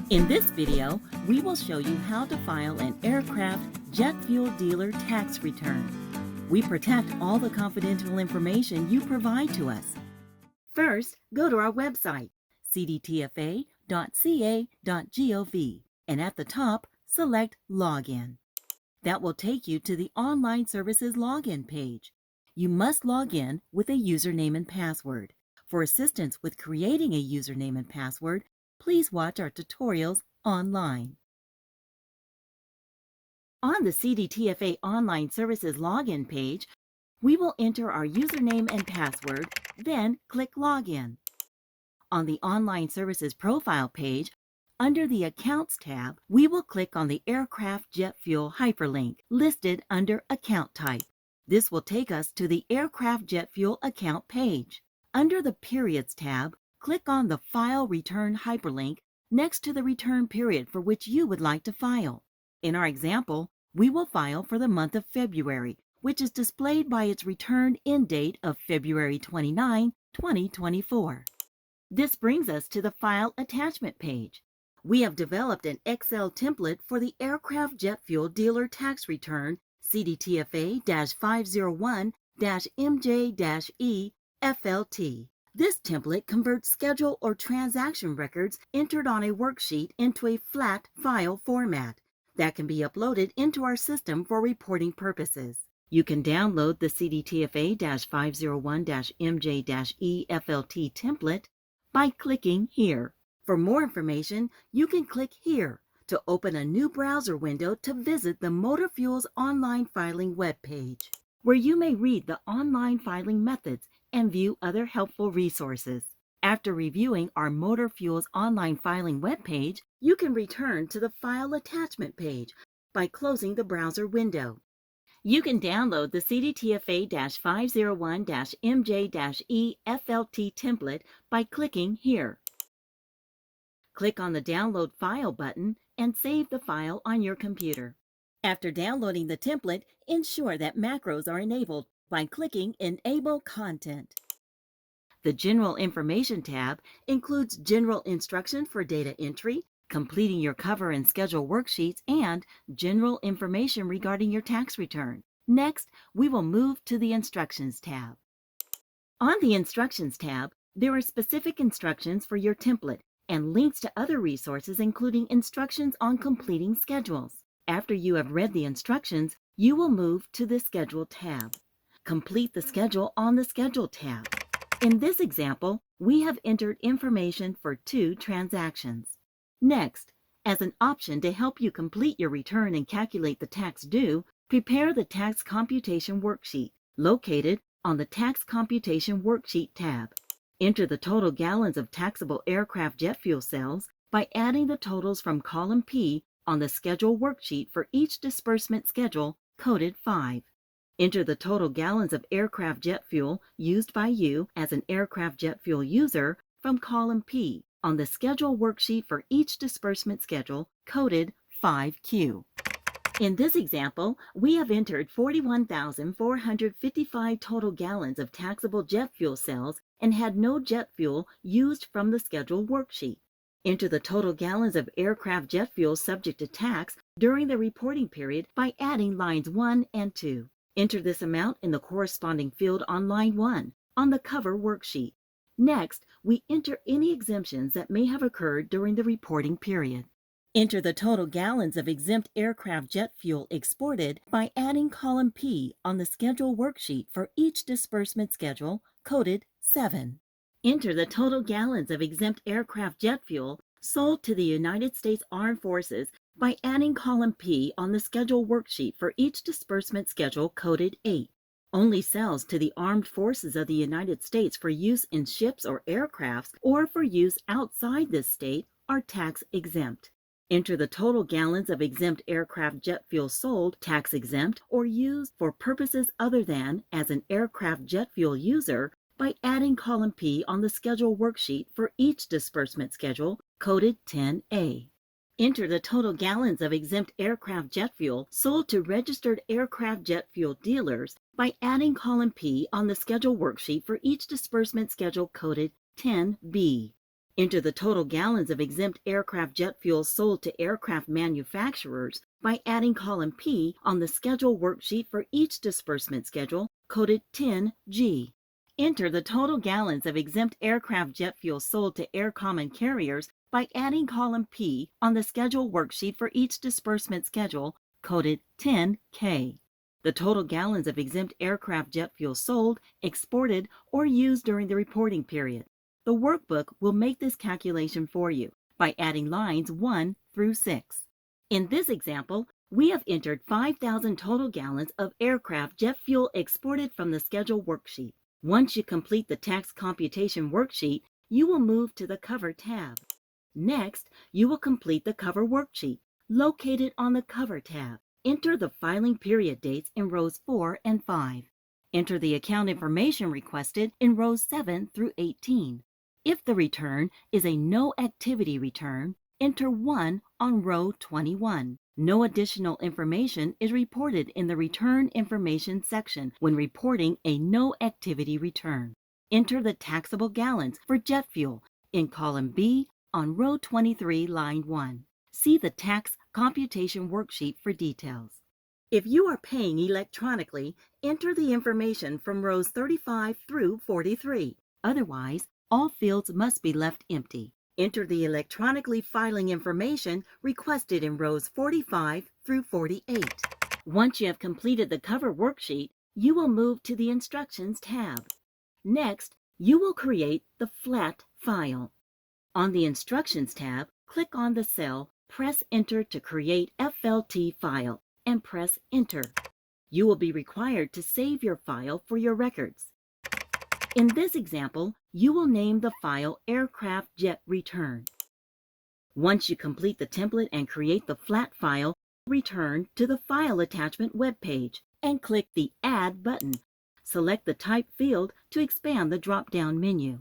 In this video, we will show you how to file an aircraft jet fuel dealer tax return. We protect all the confidential information you provide to us. First, go to our website, cdtfa.ca.gov, and at the top, select Login. That will take you to the Online Services Login page. You must log in with a username and password. For assistance with creating a username and password, please watch our tutorials online. On the CDTFA Online Services Login page, we will enter our username and password, then click Login. On the Online Services Profile page, under the Accounts tab, we will click on the Aircraft Jet Fuel hyperlink listed under Account Type. This will take us to the Aircraft Jet Fuel account page. Under the Periods tab, click on the File Return hyperlink next to the return period for which you would like to file. In our example, we will file for the month of February, which is displayed by its return end date of February 29, 2024. This brings us to the File Attachment page. We have developed an Excel template for the Aircraft Jet Fuel Dealer Tax Return CDTFA-501-MJ-E FLT. This template converts schedule or transaction records entered on a worksheet into a flat file format that can be uploaded into our system for reporting purposes. You can download the CDTFA-501-MJ-E FLT template by clicking here. For more information, you can click here to open a new browser window to visit the Motor Fuels online filing webpage, where you may read the online filing methods and view other helpful resources. After reviewing our Motor Fuels online filing webpage, you can return to the File Attachment page by closing the browser window. You can download the CDTFA-501-MJ-E FLT template by clicking here. Click on the Download File button and save the file on your computer. After downloading the template, ensure that macros are enabled by clicking Enable Content. The General Information tab includes general instruction for data entry, completing your cover and schedule worksheets, and general information regarding your tax return. Next, we will move to the Instructions tab. On the Instructions tab, there are specific instructions for your template and links to other resources, including instructions on completing schedules. After you have read the instructions, you will move to the Schedule tab. Complete the schedule on the Schedule tab. In this example, we have entered information for 2 transactions. Next, as an option to help you complete your return and calculate the tax due, prepare the Tax Computation Worksheet, located on the Tax Computation Worksheet tab. Enter the total gallons of taxable aircraft jet fuel sales by adding the totals from column P on the Schedule worksheet for each disbursement schedule, coded 5. Enter the total gallons of aircraft jet fuel used by you as an aircraft jet fuel user from column P on the Schedule worksheet for each disbursement schedule, coded 5Q. In this example, we have entered 41,455 total gallons of taxable jet fuel sales and had no jet fuel used from the Schedule worksheet. Enter the total gallons of aircraft jet fuel subject to tax during the reporting period by adding lines 1 and 2. Enter this amount in the corresponding field on line 1 on the cover worksheet. Next, we enter any exemptions that may have occurred during the reporting period. Enter the total gallons of exempt aircraft jet fuel exported by adding column P on the Schedule worksheet for each disbursement schedule, coded 7. Enter the total gallons of exempt aircraft jet fuel sold to the United States Armed Forces by adding column P on the Schedule worksheet for each disbursement schedule, coded 8. Only sales to the Armed Forces of the United States for use in ships or aircrafts or for use outside this state are tax exempt. Enter the total gallons of exempt aircraft jet fuel sold, tax exempt, or used for purposes other than as an aircraft jet fuel user by adding column P on the Schedule worksheet for each disbursement schedule, coded 10A. Enter the total gallons of exempt aircraft jet fuel sold to registered aircraft jet fuel dealers by adding column P on the Schedule worksheet for each disbursement schedule, coded 10B. Enter the total gallons of exempt aircraft jet fuel sold to aircraft manufacturers by adding column P on the schedule worksheet for each disbursement schedule, coded 10G. Enter the total gallons of exempt aircraft jet fuel sold to air common carriers by adding column P on the schedule worksheet for each disbursement schedule, coded 10K. The total gallons of exempt aircraft jet fuel sold, exported, or used during the reporting period. The workbook will make this calculation for you by adding lines 1 through 6. In this example, we have entered 5,000 total gallons of aircraft jet fuel exported from the schedule worksheet. Once you complete the tax computation worksheet, you will move to the Cover tab. Next, you will complete the Cover worksheet, located on the Cover tab. Enter the filing period dates in rows 4 and 5. Enter the account information requested in rows 7 through 18. If the return is a no activity return, enter 1 on row 21. No additional information is reported in the Return Information section when reporting a no activity return. Enter the taxable gallons for jet fuel in column B on row 23, line 1. See the tax computation worksheet for details. If you are paying electronically, enter the information from rows 35 through 43. Otherwise, all fields must be left empty. Enter the electronically filing information requested in rows 45 through 48. Once you have completed the Cover worksheet, you will move to the Instructions tab. Next, you will create the flat file. On the Instructions tab, click on the cell, press Enter to create FLT file, and press Enter. You will be required to save your file for your records. In this example, you will name the file Aircraft Jet Return. Once you complete the template and create the flat file, return to the File Attachment web page and click the Add button. Select the Type field to expand the drop-down menu.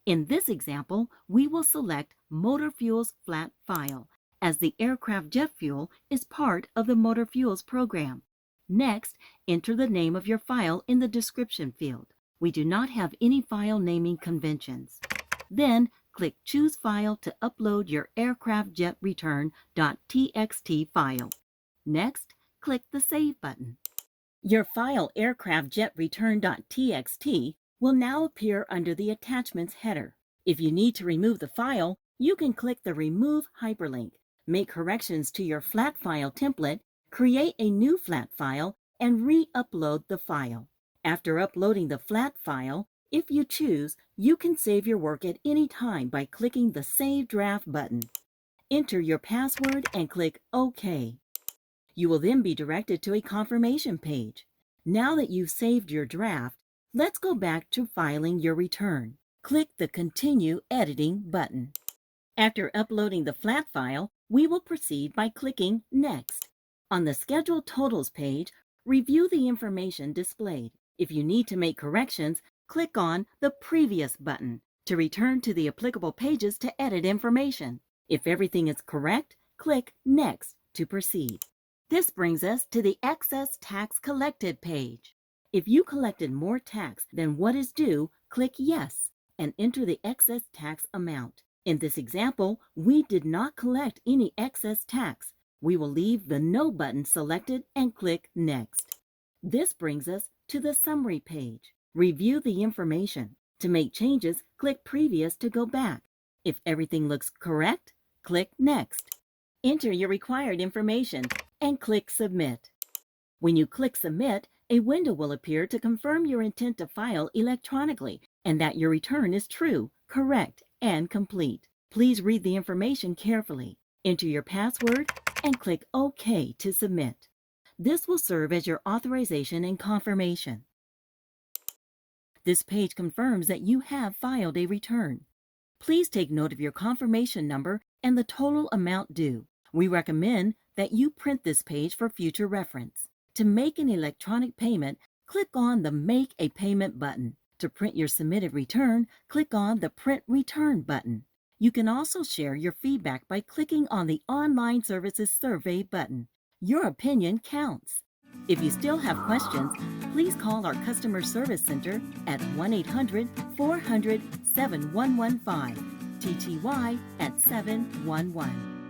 In this example, we will select Motor Fuels Flat File, as the aircraft jet fuel is part of the Motor Fuels program. Next, enter the name of your file in the description field. We do not have any file naming conventions. Then, click Choose File to upload your aircraft jet return.txt file. Next, click the Save button. Your file aircraft jet return.txt will now appear under the Attachments header. If you need to remove the file, you can click the Remove hyperlink, make corrections to your flat file template, create a new flat file, and re-upload the file. After uploading the flat file, if you choose, you can save your work at any time by clicking the Save Draft button. Enter your password and click OK. You will then be directed to a confirmation page. Now that you've saved your draft, let's go back to filing your return. Click the Continue Editing button. After uploading the flat file, we will proceed by clicking Next. On the Schedule Totals page, review the information displayed. If you need to make corrections, click on the Previous button to return to the applicable pages to edit information. If everything is correct, click Next to proceed. This brings us to the Excess Tax Collected page. If you collected more tax than what is due, click Yes and enter the excess tax amount. In this example, we did not collect any excess tax. We will leave the No button selected and click Next. This brings us to the Summary page. Review the information. To make changes, click Previous to go back. If everything looks correct, click Next. Enter your required information and click Submit. When you click Submit, a window will appear to confirm your intent to file electronically and that your return is true, correct, and complete. Please read the information carefully. Enter your password and click OK to submit. This will serve as your authorization and confirmation. This page confirms that you have filed a return. Please take note of your confirmation number and the total amount due. We recommend that you print this page for future reference. To make an electronic payment, click on the Make a Payment button. To print your submitted return, click on the Print Return button. You can also share your feedback by clicking on the Online Services Survey button. Your opinion counts. If you still have questions, please call our Customer Service Center at 1-800-400-7115 TTY at 711.